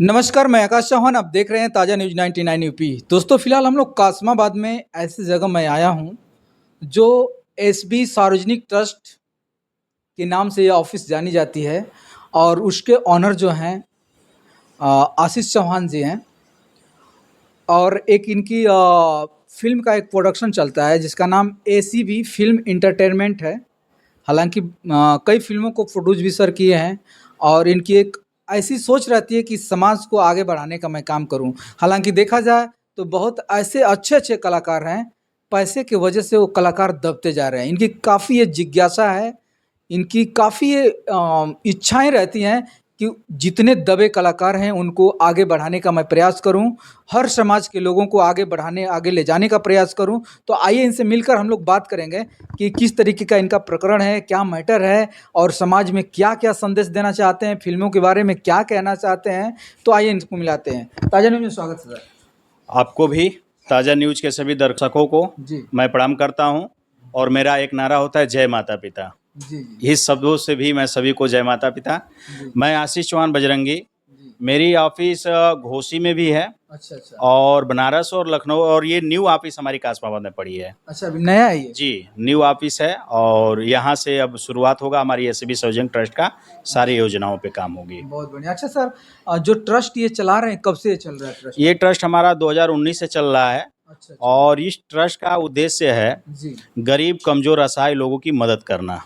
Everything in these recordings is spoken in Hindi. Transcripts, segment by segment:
नमस्कार, मैं आकाश चौहान। आप देख रहे हैं ताज़ा न्यूज़ 99 यूपी। दोस्तों, फिलहाल हम लोग कासमाबाद में ऐसी जगह मैं आया हूँ, जो एसबी सार्वजनिक ट्रस्ट के नाम से ये ऑफिस जानी जाती है और उसके ऑनर जो हैं आशीष चौहान जी हैं। और एक इनकी फ़िल्म का एक प्रोडक्शन चलता है जिसका नाम एसीबी फ़िल्म एंटरटेनमेंट है। हालाँकि कई फ़िल्मों को प्रोड्यूस भी सर किए हैं और इनकी एक ऐसी सोच रहती है कि समाज को आगे बढ़ाने का मैं काम करूँ। हालाँकि देखा जाए तो बहुत ऐसे अच्छे-अच्छे कलाकार हैं, पैसे की वजह से वो कलाकार दबते जा रहे हैं। इनकी काफ़ी ये जिज्ञासा है, इनकी काफ़ी ये इच्छाएँ रहती हैं कि जितने दबे कलाकार हैं उनको आगे बढ़ाने का मैं प्रयास करूँ, हर समाज के लोगों को आगे बढ़ाने, आगे ले जाने का प्रयास करूँ। तो आइए इनसे मिलकर हम लोग बात करेंगे कि किस तरीके का इनका प्रकरण है, क्या मैटर है और समाज में क्या-क्या संदेश देना चाहते हैं, फ़िल्मों के बारे में क्या कहना चाहते हैं। तो आइए इनको मिलाते हैं। ताज़ा न्यूज़ में स्वागत है सर। आपको भी ताज़ा न्यूज़ के सभी दर्शकों को जी, मैं प्रणाम करता हूं और मेरा एक नारा होता है जय माता पिता। जी, जी, इस शब्दों से भी मैं सभी को जय माता पिता। जी, मैं आशीष चौहान बजरंगी। जी। मेरी ऑफिस घोसी में भी है अच्छा, अच्छा। और बनारस और लखनऊ, और ये न्यू ऑफिस हमारी कासमाबाद में पड़ी है। अच्छा, अभी नया है ये? जी, न्यू ऑफिस है और यहाँ से अब शुरुआत होगा हमारी एसीबी सार्वजनिक ट्रस्ट का, सारी योजनाओं पे काम होगी। बहुत बढ़िया। अच्छा सर, जो ट्रस्ट ये चला रहे हैं, कब से ये चल रहा है ट्रस्ट? ये ट्रस्ट हमारा 2019 से चल रहा है अच्छा, अच्छा। और इस ट्रस्ट का उद्देश्य है जी, गरीब, कमज़ोर, असहाय लोगों की मदद करना।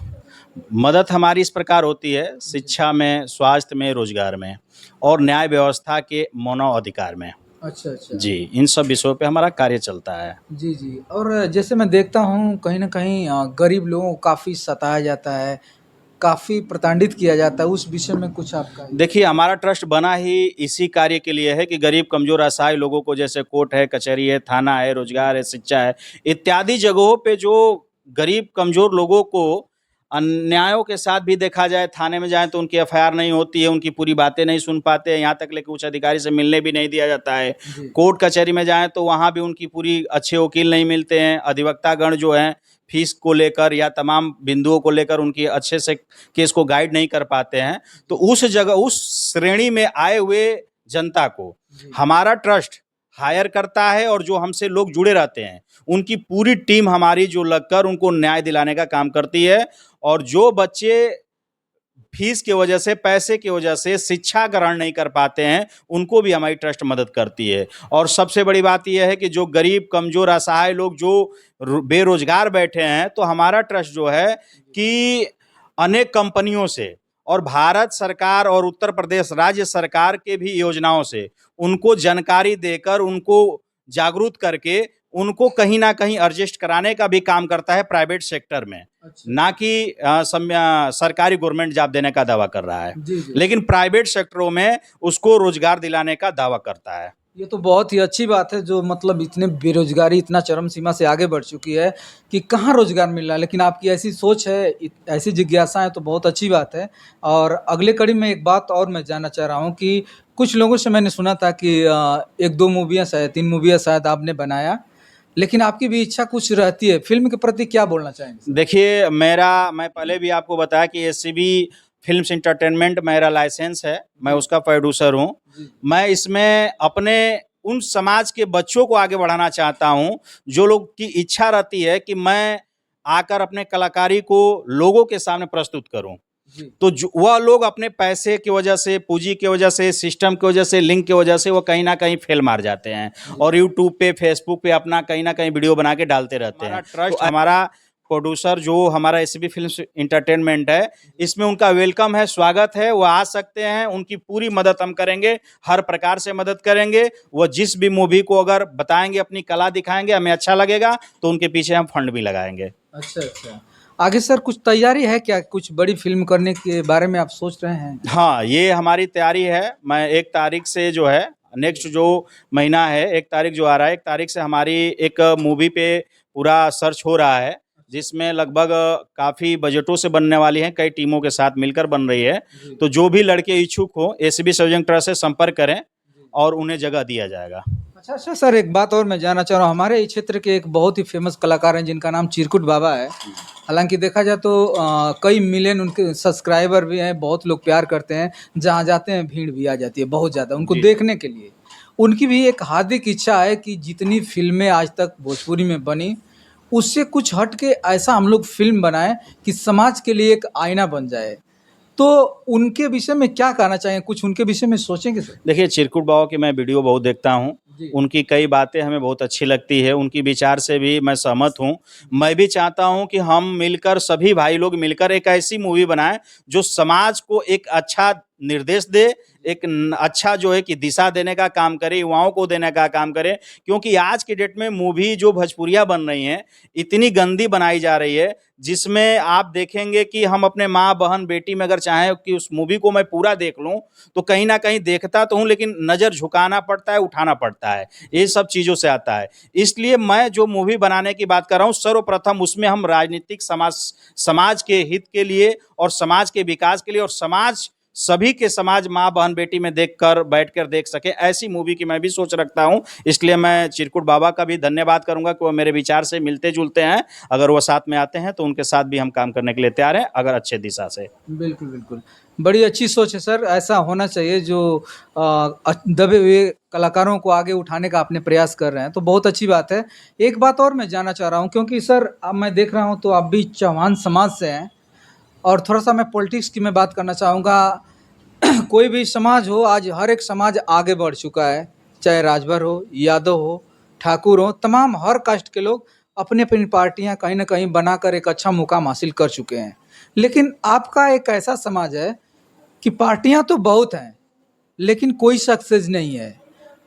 मदद हमारी इस प्रकार होती है जी। शिक्षा में, स्वास्थ्य में, रोजगार में और न्याय व्यवस्था के मानव अधिकार में। अच्छा, अच्छा। जी, इन सब विषयों पे हमारा कार्य चलता है। जी, जी। और जैसे मैं देखता हूँ कहीं न कहीं गरीब लोगों को काफ़ी सताया जाता है, काफ़ी प्रताड़ित किया जाता है, उस विषय में कुछ आपका? देखिए, हमारा ट्रस्ट बना ही इसी कार्य के लिए है कि गरीब, कमज़ोर, असहाय लोगों को, जैसे कोर्ट है, कचहरी है, थाना है, रोजगार है, शिक्षा है, इत्यादि जगहों पे जो गरीब, कमज़ोर लोगों को अन्यायों के साथ भी देखा जाए, थाने में जाएँ तो उनकी एफआईआर नहीं होती है, उनकी पूरी बातें नहीं सुन पाते हैं, यहाँ तक लेके उच्च अधिकारी से मिलने भी नहीं दिया जाता है। जी। कोर्ट कचहरी में जाएँ तो वहाँ भी उनकी पूरी अच्छे वकील नहीं मिलते हैं, अधिवक्तागण जो हैं फीस को लेकर या तमाम बिंदुओं को लेकर उनकी अच्छे से केस को गाइड नहीं कर पाते हैं। तो उस जगह, उस श्रेणी में आए हुए जनता को जी। हमारा ट्रस्ट हायर करता है और जो हमसे लोग जुड़े रहते हैं उनकी पूरी टीम हमारी जो लगकर उनको न्याय दिलाने का काम करती है। और जो बच्चे फीस की वजह से, पैसे की वजह से शिक्षा ग्रहण नहीं कर पाते हैं, उनको भी हमारी ट्रस्ट मदद करती है। और सबसे बड़ी बात यह है कि जो गरीब, कमज़ोर, असहाय लोग जो बेरोजगार बैठे हैं, तो हमारा ट्रस्ट जो है कि अनेक कंपनियों से और भारत सरकार और उत्तर प्रदेश राज्य सरकार के भी योजनाओं से उनको जानकारी देकर, उनको जागरूक करके, उनको कहीं ना कहीं एडजस्ट कराने का भी काम करता है प्राइवेट सेक्टर में। अच्छा। ना कि सरकारी गवर्नमेंट जॉब देने का दावा कर रहा है, जी, जी। लेकिन प्राइवेट सेक्टरों में उसको रोजगार दिलाने का दावा करता है। ये तो बहुत ही अच्छी बात है, जो मतलब इतने बेरोज़गारी इतना चरम सीमा से आगे बढ़ चुकी है कि कहाँ रोज़गार मिल रहा है। लेकिन आपकी ऐसी सोच है, ऐसी जिज्ञासा है, तो बहुत अच्छी बात है। और अगले कड़ी में एक बात और मैं जानना चाह रहा हूँ कि कुछ लोगों से मैंने सुना था कि 1-2 मूवियाँ शायद 3 मूवियाँ शायद आपने बनाया, लेकिन आपकी भी इच्छा कुछ रहती है। फ़िल्म के प्रति क्या बोलना चाहेंगे सर? देखिए, मैं पहले भी आपको बताया कि एसीबी फिल्म्स एंटरटेनमेंट मेरा लाइसेंस है, मैं जी, उसका प्रोड्यूसर हूँ। जी। मैं इसमें अपने उन समाज के बच्चों को आगे बढ़ाना चाहता हूँ, जो लोग की इच्छा रहती है कि मैं आकर अपने कलाकारी को लोगों के सामने प्रस्तुत करूँ। जी। तो जो वह लोग अपने पैसे की वजह से, पूँजी की वजह से, सिस्टम की वजह से, लिंक की वजह से वो कहीं न कहीं फेल मार जाते हैं जी। और यूट्यूब पे, फेसबुक पे अपना कहीं न कहीं वीडियो बना के डालते रहते हैं। ट्रस्ट हमारा प्रोड्यूसर जो हमारा एसीबी फिल्म्स एंटरटेनमेंट है, इसमें उनका वेलकम है, स्वागत है, वो आ सकते हैं, उनकी पूरी मदद हम करेंगे, हर प्रकार से मदद करेंगे। वो जिस भी मूवी को अगर बताएँगे, अपनी कला दिखाएँगे, हमें अच्छा लगेगा, तो उनके पीछे हम फंड भी लगाएँगे। अच्छा, अच्छा। आगे सर कुछ तैयारी है क्या? कुछ बड़ी फ़िल्म करने के बारे में आप सोच रहे हैं? हाँ, ये हमारी तैयारी है। मैं 1 तारीख से जो है, नेक्स्ट जो महीना है, 1 तारीख जो आ रहा है, 1 तारीख से हमारी एक मूवी पे पूरा सर्च हो रहा है, जिसमें लगभग काफ़ी बजटों से बनने वाली है, कई टीमों के साथ मिलकर बन रही है। जी। तो जो भी लड़के इच्छुक हों, एसीबी सार्वजनिक ट्रस्ट से संपर्क करें जी। और उन्हें जगह दिया जाएगा। अच्छा सर, एक बात और मैं जानना चाह रहा हूँ। हमारे इस क्षेत्र के एक बहुत ही फेमस कलाकार हैं जिनका नाम चिरकुट बाबा है। हालांकि देखा जाए तो कई मिलियन उनके सब्सक्राइबर भी हैं, बहुत लोग प्यार करते हैं। जहाँ जाते हैं भीड़ भी आ जाती है बहुत ज़्यादा उनको जी। देखने के लिए। उनकी भी एक हार्दिक इच्छा है कि जितनी फिल्में आज तक भोजपुरी में बनी, उससे कुछ हट के ऐसा हम लोग फिल्म बनाएं कि समाज के लिए एक आईना बन जाए। तो उनके विषय में क्या कहना चाहेंगे? कुछ उनके विषय में सोचेंगे सर? देखिए, चिरकुट बाबा की मैं वीडियो बहुत देखता हूँ। जी। उनकी कई बातें हमें बहुत अच्छी लगती है, उनकी विचार से भी मैं सहमत हूँ। मैं भी चाहता हूँ कि हम मिलकर सभी भाई लोग मिलकर एक ऐसी मूवी बनाएँ जो समाज को एक अच्छा निर्देश दे, एक अच्छा जो है कि दिशा देने का काम करे, युवाओं को देने का काम करे। क्योंकि आज की डेट में मूवी जो भोजपुरिया बन रही हैं, इतनी गंदी बनाई जा रही है, जिसमें आप देखेंगे कि हम अपने माँ, बहन, बेटी में अगर चाहें कि उस मूवी को मैं पूरा देख लूँ, तो कहीं न कहीं देखता तो हूँ, लेकिन नज़र झुकाना पड़ता है, उठाना पड़ता है। ये सब चीज़ों से आता है। इसलिए मैं जो मूवी बनाने की बात कर रहा हूँ, सर्वप्रथम उसमें हम राजनीतिक समाज के हित के लिए और समाज के विकास के लिए और समाज सभी के समाज माँ, बहन, बेटी में देखकर बैठकर देख सके, ऐसी मूवी की मैं भी सोच रखता हूँ। इसलिए मैं चिरकुट बाबा का भी धन्यवाद करूँगा कि वो मेरे विचार से मिलते-जुलते हैं। अगर वो साथ में आते हैं, तो उनके साथ भी हम काम करने के लिए तैयार हैं, अगर अच्छे दिशा से। बिल्कुल, बिल्कुल। बड़ी अच्छी सोच है सर, ऐसा होना चाहिए जो दबे हुए कलाकारों को आगे उठाने का आपने प्रयास कर रहे हैं, तो बहुत अच्छी बात है। एक बात और मैं जानना चाह रहा हूँ, क्योंकि सर अब मैं देख रहा हूँ तो आप भी चौहान समाज से हैं और थोड़ा-सा मैं पॉलिटिक्स की मैं बात करना चाहूँगा। कोई भी समाज हो, आज हर एक समाज आगे बढ़ चुका है, चाहे राजभर हो, यादव हो, ठाकुर हो, तमाम हर कास्ट के लोग अपनी-अपनी पार्टियाँ कहीं न कहीं बनाकर एक अच्छा मुकाम हासिल कर चुके हैं। लेकिन आपका एक ऐसा समाज है कि पार्टियाँ तो बहुत हैं, लेकिन कोई सक्सेस नहीं है।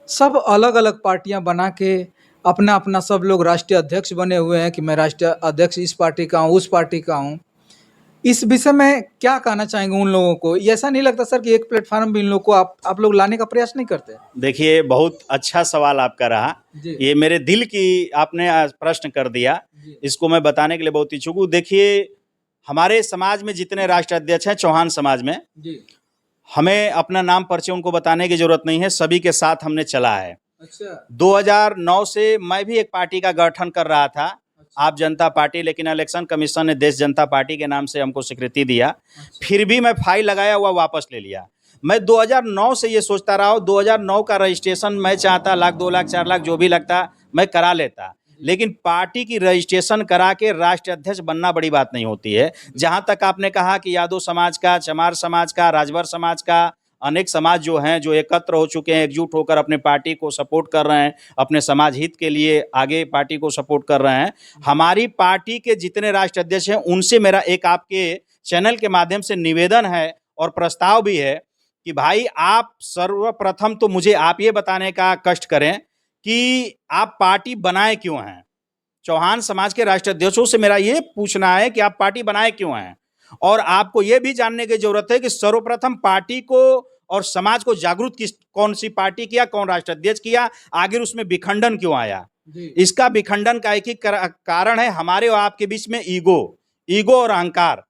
सब अलग-अलग पार्टियाँ बना के अपना-अपना सब लोग राष्ट्रीय अध्यक्ष बने हुए हैं कि मैं राष्ट्रीय अध्यक्ष इस पार्टी का हूँ, उस पार्टी का हूँ। इस विषय में क्या कहना चाहेंगे उन लोगों को? ये ऐसा नहीं लगता सर कि एक प्लेटफ़ॉर्म भी इन लोग को आप लोग लाने का प्रयास नहीं करते? देखिए, बहुत अच्छा सवाल आपका रहा। जी। ये मेरे दिल की आपने प्रश्न कर दिया। जी। इसको मैं बताने के लिए बहुत इच्छुक हूँ। देखिए, हमारे समाज में जितने राष्ट्राध्यक्ष हैं, चौहान समाज में, जी। हमें अपना नाम परिचय उनको बताने की ज़रूरत नहीं है, सभी के साथ हमने चला है। अच्छा। 2009 से मैं भी एक पार्टी का गठन कर रहा था, अच्छा। आप जनता पार्टी, लेकिन इलेक्शन कमीशन ने देश जनता पार्टी के नाम से हमको स्वीकृति दिया। अच्छा। फिर भी मैं फाइल लगाया हुआ वापस ले लिया। मैं 2009 से ये सोचता रहा हूँ, 2009 का रजिस्ट्रेशन मैं चाहता लाख, 2 लाख, 4 लाख जो भी लगता मैं करा लेता। लेकिन पार्टी की रजिस्ट्रेशन करा के राष्ट्रीय अध्यक्ष बनना बड़ी बात नहीं होती है। जहाँ तक आपने कहा कि यादव समाज का, चमार समाज का, राजभर समाज का, अनेक समाज जो हैं, जो एकत्र हो चुके हैं, एकजुट होकर अपने पार्टी को सपोर्ट कर रहे हैं, अपने समाज हित के लिए आगे पार्टी को सपोर्ट कर रहे हैं। हमारी पार्टी के जितने राष्ट्रीय अध्यक्ष हैं, उनसे मेरा एक आपके चैनल के माध्यम से निवेदन है और प्रस्ताव भी है कि भाई आप सर्वप्रथम तो मुझे आप ये बताने का कष्ट करें कि आप पार्टी बनाए क्यों हैं? चौहान समाज के राष्ट्रीय अध्यक्षों से मेरा ये पूछना है कि आप पार्टी बनाए क्यों हैं? और आपको ये भी जानने की ज़रूरत है कि सर्वप्रथम पार्टी को और समाज को जागरूक कौन-सी पार्टी किया, कौन राष्ट्रीय अध्यक्ष किया, आखिर उसमें विखंडन क्यों आया? जी। इसका विखंडन का एक ही कारण है, हमारे और आपके बीच में ईगो और अहंकार।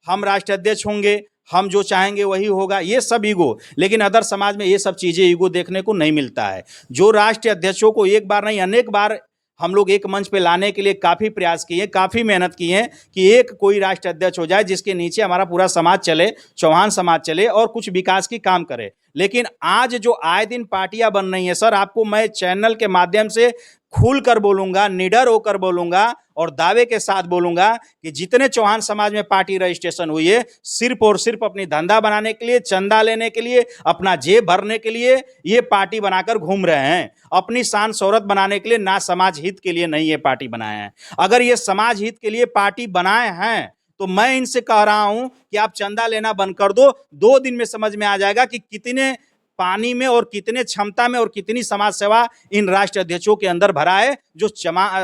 हम राष्ट्रीय अध्यक्ष होंगे, हम जो चाहेंगे वही होगा, ये सब ईगो। लेकिन अदर समाज में ये सब चीज़ें ईगो देखने को नहीं मिलता है। जो राष्ट्रीय अध्यक्षों को एक बार नहीं अनेक बार हम लोग एक मंच पे लाने के लिए काफ़ी प्रयास किए, काफ़ी मेहनत की है कि एक कोई राष्ट्रीय अध्यक्ष हो जाए जिसके नीचे हमारा पूरा समाज चले, चौहान समाज चले और कुछ विकास की काम करे। लेकिन आज जो आए दिन पार्टियां बन रही हैं सर, आपको मैं चैनल के माध्यम से खुल कर बोलूंगा, निडर होकर बोलूंगा और दावे के साथ बोलूंगा कि जितने चौहान समाज में पार्टी रजिस्ट्रेशन हुई है, सिर्फ और सिर्फ अपनी धंधा बनाने के लिए, चंदा लेने के लिए, अपना जेब भरने के लिए ये पार्टी बनाकर घूम रहे हैं। अपनी शान शौहरत बनाने के लिए, ना समाज हित के लिए नहीं ये पार्टी बनाए हैं। अगर ये समाज हित के लिए पार्टी बनाए हैं तो मैं इनसे कह रहा हूं कि आप चंदा लेना बंद कर दो। 2 दिन में समझ में आ जाएगा कि कितने पानी में और कितने क्षमता में और कितनी समाज सेवा इन राष्ट्रीय अध्यक्षों के अंदर भरा है, जो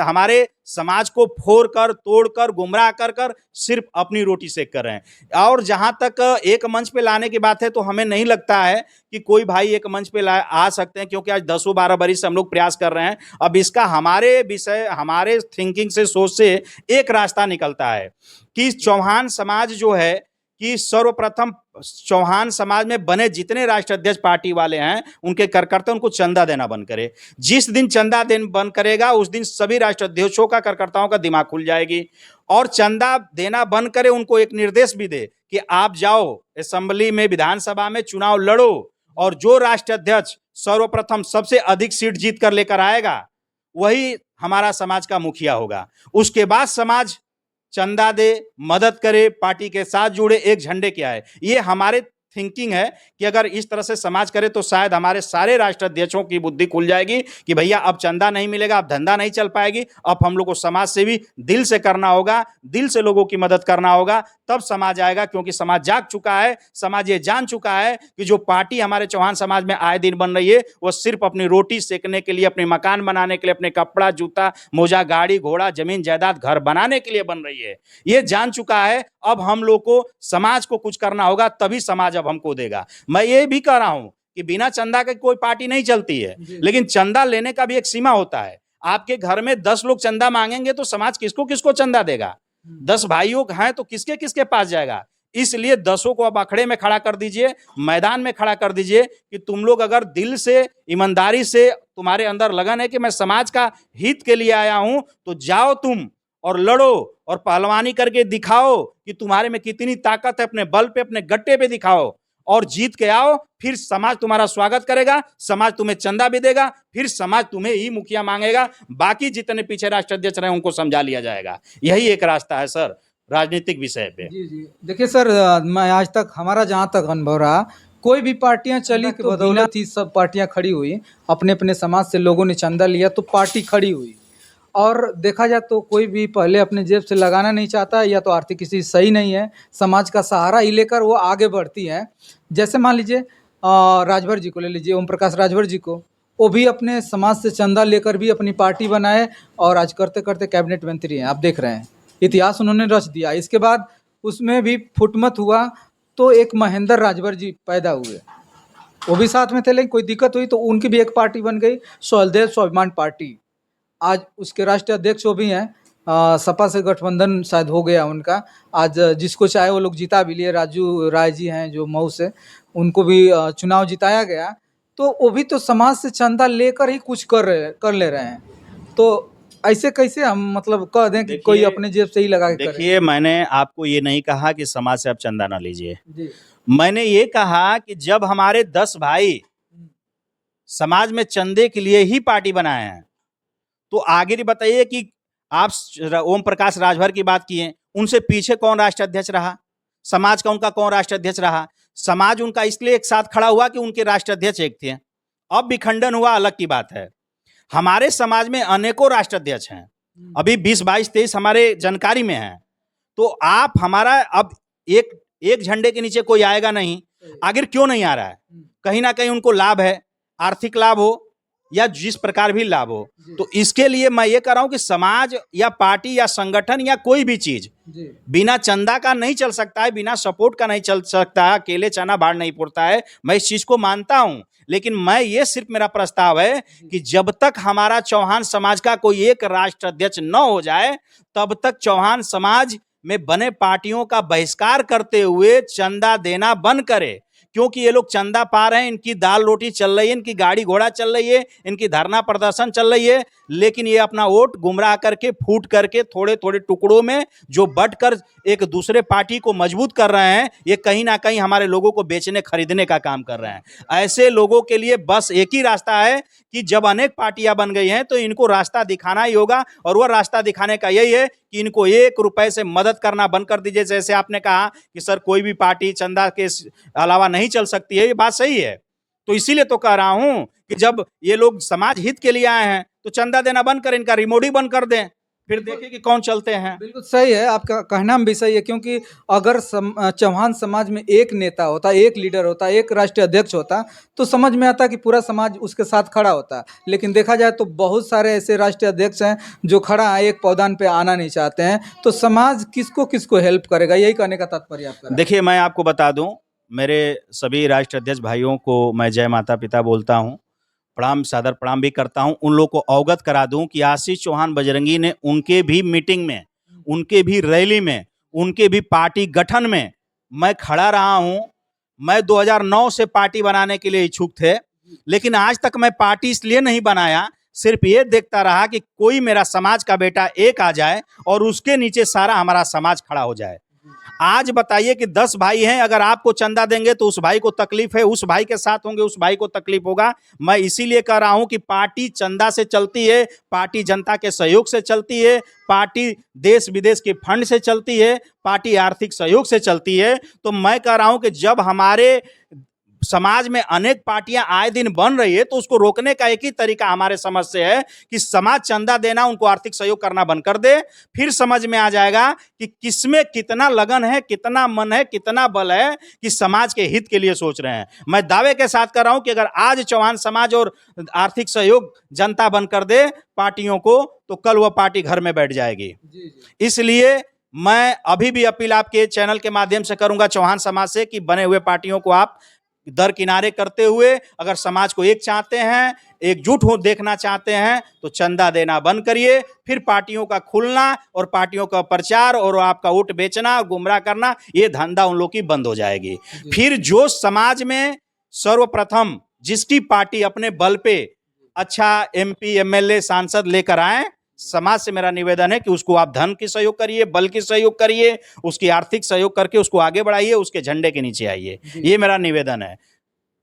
हमारे समाज को फोड़ कर, तोड़ कर, गुमराह कर कर सिर्फ अपनी रोटी सेक कर रहे हैं। और जहां तक एक मंच पे लाने की बात है, तो हमें नहीं लगता है कि कोई भाई एक मंच पे आ सकते हैं, क्योंकि आज 10-12 बरिस से हम लोग प्रयास कर रहे हैं। अब इसका हमारे विषय, हमारे थिंकिंग से, सोच से एक रास्ता निकलता है कि चौहान समाज जो है कि सर्वप्रथम चौहान समाज में बने जितने राष्ट्राध्यक्ष पार्टी वाले हैं उनके कार्यकर्ता उनको चंदा देना बंद करे। जिस दिन चंदा देना बंद करेगा उस दिन सभी राष्ट्राध्यक्षों का कार्यकर्ताओं का दिमाग खुल जाएगी। और चंदा देना बंद करे, उनको एक निर्देश भी दे कि आप जाओ असेंबली में, विधानसभा में चुनाव लड़ो और जो राष्ट्राध्यक्ष सर्वप्रथम सबसे अधिक सीट जीत कर लेकर आएगा वही हमारा समाज का मुखिया होगा। उसके बाद समाज चंदा दे, मदद करे, पार्टी के साथ जुड़े, एक झंडे के आए। ये हमारे थिंकिंग है कि अगर इस तरह से समाज करे तो शायद हमारे सारे राष्ट्राध्यक्षों की बुद्धि खुल जाएगी कि भैया अब चंदा नहीं मिलेगा, अब धंधा नहीं चल पाएगी, अब हम लोग को समाज से भी दिल से करना होगा, दिल से लोगों की मदद करना होगा, तब समाज आएगा। क्योंकि समाज जाग चुका है, समाज ये जान चुका है कि जो पार्टी हमारे चौहान समाज में आए दिन बन रही है वो सिर्फ अपनी रोटी सेकने के लिए, अपने मकान बनाने के लिए, अपने कपड़ा जूता मोजा गाड़ी घोड़ा जमीन जायदाद घर बनाने के लिए बन रही है। ये जान चुका है। अब हम लोग को समाज को कुछ करना होगा, तभी समाज अब हमको देगा। मैं ये भी कह रहा हूं कि बिना चंदा के कोई पार्टी नहीं चलती है, लेकिन चंदा लेने का भी एक सीमा होता है। आपके घर में 10 लोग चंदा मांगेंगे तो समाज किसको किसको चंदा देगा? 10 भाइयों हैं तो किसके किसके पास जाएगा? इसलिए 10 को अब अखड़े में खड़ा कर दीजिए, मैदान में खड़ा कर दीजिए कि तुम लोग अगर दिल से, ईमानदारी से, तुम्हारे अंदर लगन है कि मैं समाज का हित के लिए आया हूं, तो जाओ तुम और लड़ो और पहलवानी करके दिखाओ कि तुम्हारे में कितनी ताकत है। अपने बल पे, अपने गट्टे पे दिखाओ और जीत के आओ। फिर समाज तुम्हारा स्वागत करेगा, समाज तुम्हें चंदा भी देगा, फिर समाज तुम्हें ही मुखिया मांगेगा। बाकी जितने पीछे राष्ट्राध्यक्ष रहे उनको समझा लिया जाएगा। यही एक रास्ता है सर राजनीतिक विषय पे। जी जी, देखिए सर, मैं आज तक, हमारा जहाँ तक अनुभव रहा, कोई भी पार्टियां चली तो बदौलत ही सब पार्टियां खड़ी हुई। अपने अपने समाज से लोगों ने चंदा लिया तो पार्टी खड़ी हुई। और देखा जाए तो कोई भी पहले अपने जेब से लगाना नहीं चाहता, या तो आर्थिक स्थिति सही नहीं है, समाज का सहारा ही लेकर वो आगे बढ़ती है। जैसे मान लीजिए राजभर जी को ले लीजिए, ओम प्रकाश राजभर जी को, वो भी अपने समाज से चंदा लेकर भी अपनी पार्टी बनाए और आज करते करते कैबिनेट मंत्री हैं। आप देख रहे हैं, इतिहास उन्होंने रच दिया। इसके बाद उसमें भी फुटमत हुआ तो एक महेंद्र राजभर जी पैदा हुए, वो भी साथ में थे, लेकिन कोई दिक्कत हुई तो उनकी भी एक पार्टी बन गई, सहलदेव स्वाभिमान पार्टी। आज उसके राष्ट्रीय अध्यक्ष वो भी हैं। सपा से गठबंधन शायद हो गया उनका। आज जिसको चाहे वो लोग जिता भी लिए। राजू राय जी हैं जो मऊ से, उनको भी चुनाव जिताया गया। तो वो भी तो समाज से चंदा लेकर ही कुछ कर ले रहे हैं। तो ऐसे कैसे हम मतलब कह दें कि कोई अपने जेब से ही लगा के करे? देखिए, मैंने आपको ये नहीं कहा कि समाज से आप चंदा ना लीजिए। जी मैंने ये कहा कि जब हमारे 10 भाई समाज में चंदे के लिए ही पार्टी बनाए हैं, तो आगे भी बताइए कि आप ओम प्रकाश राजभर की बात किए, उनसे पीछे कौन राष्ट्राध्यक्ष रहा? समाज का उनका कौन राष्ट्राध्यक्ष रहा? समाज उनका इसलिए एक साथ खड़ा हुआ कि उनके राष्ट्राध्यक्ष एक थे। अब विखंडन हुआ, अलग की बात है। हमारे समाज में अनेकों राष्ट्राध्यक्ष हैं, अभी 20, 22, 23 हमारे जानकारी में हैं। तो आप हमारा अब एक झंडे के नीचे कोई आएगा नहीं। आखिर क्यों नहीं आ रहा है? कहीं ना कहीं उनको लाभ है, आर्थिक लाभ हो या जिस प्रकार भी लाभ हो। तो इसके लिए मैं ये कह रहा हूं कि समाज या पार्टी या संगठन या कोई भी चीज बिना चंदा का नहीं चल सकता है, बिना सपोर्ट का नहीं चल सकता है। अकेले चना बाढ़ नहीं पुरता है, मैं इस चीज को मानता हूं। लेकिन मैं ये सिर्फ मेरा प्रस्ताव है कि जब तक हमारा चौहान समाज का कोई एक राष्ट्राध्यक्ष न हो जाए, तब तक चौहान समाज में बने पार्टियों का बहिष्कार करते हुए चंदा देना बंद करे। क्योंकि ये लोग चंदा पा रहे हैं, इनकी दाल रोटी चल रही है, इनकी गाड़ी घोड़ा चल रही है, इनकी धरना प्रदर्शन चल रही है, लेकिन ये अपना वोट गुमराह करके, फूट करके, थोड़े थोड़े टुकड़ों में जो बंटकर एक दूसरे पार्टी को मजबूत कर रहे हैं, ये कहीं ना कहीं हमारे लोगों को बेचने खरीदने का काम कर रहे हैं। ऐसे लोगों के लिए बस एक ही रास्ता है कि जब अनेक पार्टियां बन गई हैं तो इनको रास्ता दिखाना ही होगा, और वह रास्ता दिखाने का यही है कि इनको 1 रुपए से मदद करना बंद कर दीजिए। जैसे आपने कहा कि सर कोई भी पार्टी चंदा के अलावा नहीं चल सकती है, ये बात सही है। तो इसीलिए तो कह रहा हूं कि जब ये लोग समाज हित के लिए आए हैं तो चंदा देना बंद करें, इनका रिमोट ही बंद कर दें, फिर देखें कि कौन चलते हैं। बिल्कुल सही है, आपका कहना भी सही है। क्योंकि अगर चौहान समाज में एक नेता होता, एक लीडर होता, एक राष्ट्रीय अध्यक्ष होता, तो समझ में आता कि पूरा समाज उसके साथ खड़ा होता। लेकिन देखा जाए तो बहुत सारे ऐसे राष्ट्रीय अध्यक्ष हैं जो खड़ा है, एक पौधान पे आना नहीं चाहते हैं। तो समाज किसको किसको हेल्प करेगा? यही कहने का तात्पर्य आपका। देखिए, मैं आपको बता दूं, मेरे सभी राष्ट्रीय अध्यक्ष भाइयों को मैं जय माता पिता बोलता हूं, प्रणाम, सादर प्रणाम भी करता हूं। उन लोगों को अवगत करा दूं कि आशीष चौहान बजरंगी ने उनके भी मीटिंग में, उनके भी रैली में, उनके भी पार्टी गठन में मैं खड़ा रहा हूं। मैं 2009 से पार्टी बनाने के लिए इच्छुक थे, लेकिन आज तक मैं पार्टी इसलिए नहीं बनाया, सिर्फ ये देखता रहा कि कोई मेरा समाज का बेटा एक आ जाए और उसके नीचे सारा हमारा समाज खड़ा हो जाए। आज बताइए कि 10 भाई हैं, अगर आपको चंदा देंगे तो उस भाई को तकलीफ है, उस भाई के साथ होंगे उस भाई को तकलीफ होगा। मैं इसीलिए कह रहा हूं कि पार्टी चंदा से चलती है, पार्टी जनता के सहयोग से चलती है, पार्टी देश विदेश के फंड से चलती है, पार्टी आर्थिक सहयोग से चलती है। तो मैं कह रहा हूं कि जब हमारे समाज में अनेक पार्टियां आए दिन बन रही है तो उसको रोकने का एक ही तरीका हमारे समझ से है कि समाज चंदा देना, उनको आर्थिक सहयोग करना बंद कर दे। फिर समझ में आ जाएगा कि किसमें कितना लगन है, कितना मन है, कितना बल है कि समाज के हित के लिए सोच रहे हैं। मैं दावे के साथ कर रहा हूं कि अगर आज चौहान समाज और आर्थिक सहयोग जनता बंद कर दे पार्टियों को, तो कल वह पार्टी घर में बैठ जाएगी। इसलिए मैं अभी भी अपील आपके चैनल के माध्यम से करूंगा चौहान समाज से कि बने हुए पार्टियों को आप दरकिनारे करते हुए अगर समाज को एक चाहते हैं, एकजुट हो देखना चाहते हैं, तो चंदा देना बंद करिए। फिर पार्टियों का खुलना और पार्टियों का प्रचार और आपका वोट बेचना, गुमराह करना, ये धंधा उन लोगों की बंद हो जाएगी। फिर जो समाज में सर्वप्रथम जिसकी पार्टी अपने बल पे अच्छा एमपी, एमएलए, सांसद लेकर आए, समाज से मेरा निवेदन है कि उसको आप धन की सहयोग करिए, बल की सहयोग करिए, उसकी आर्थिक सहयोग करके उसको आगे बढ़ाइए, उसके झंडे के नीचे आइए। ये मेरा निवेदन है।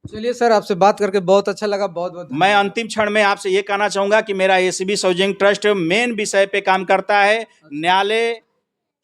चलिए सर, आपसे बात करके बहुत अच्छा लगा, बहुत बहुत मैं अंतिम क्षण में आपसे ये कहना चाहूंगा कि मेरा एसीबी सार्वजनिक ट्रस्ट मेन विषय पे काम करता है, न्यायालय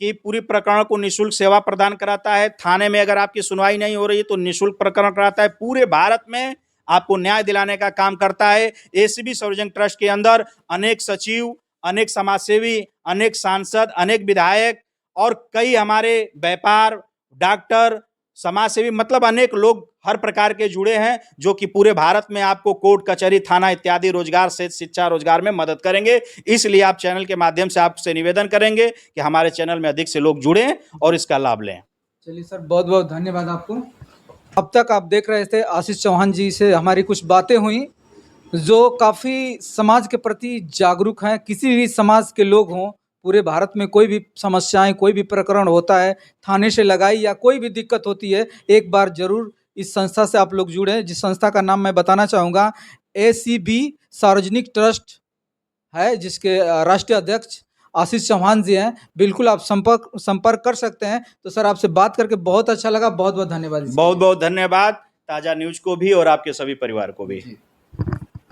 की पूरी प्रकरण को निःशुल्क सेवा प्रदान कराता है। थाने में अगर आपकी सुनवाई नहीं हो रही तो निःशुल्क प्रकरण कराता है। पूरे भारत में आपको न्याय दिलाने का काम करता है। एसीबी सार्वजनिक ट्रस्ट के अंदर अनेक सचिव, अनेक समाजसेवी, अनेक सांसद, अनेक विधायक और कई हमारे व्यापार, डॉक्टर, समाजसेवी, मतलब अनेक लोग हर प्रकार के जुड़े हैं, जो कि पूरे भारत में आपको कोर्ट, कचहरी, थाना इत्यादि रोजगार से शिक्षा, रोजगार में मदद करेंगे। इसलिए आप चैनल के माध्यम से आपसे निवेदन करेंगे कि हमारे चैनल में अधिक से लोग जुड़ें और इसका लाभ लें। चलिए सर, बहुत बहुत धन्यवाद आपको। अब तक आप देख रहे थे आशीष चौहान जी से हमारी कुछ बातें हुई, जो काफ़ी समाज के प्रति जागरूक हैं। किसी भी समाज के लोग हों, पूरे भारत में कोई भी समस्याएं, कोई भी प्रकरण होता है, थाने से लगाई या कोई भी दिक्कत होती है, एक बार जरूर इस संस्था से आप लोग जुड़ें, जिस संस्था का नाम मैं बताना चाहूँगा, एसीबी सार्वजनिक ट्रस्ट है, जिसके राष्ट्रीय अध्यक्ष आशीष चौहान जी हैं। बिल्कुल आप संपर्क कर सकते हैं। तो सर, आपसे बात करके बहुत अच्छा लगा, बहुत बहुत धन्यवाद। बहुत बहुत धन्यवाद ताजा न्यूज को भी और आपके सभी परिवार को भी।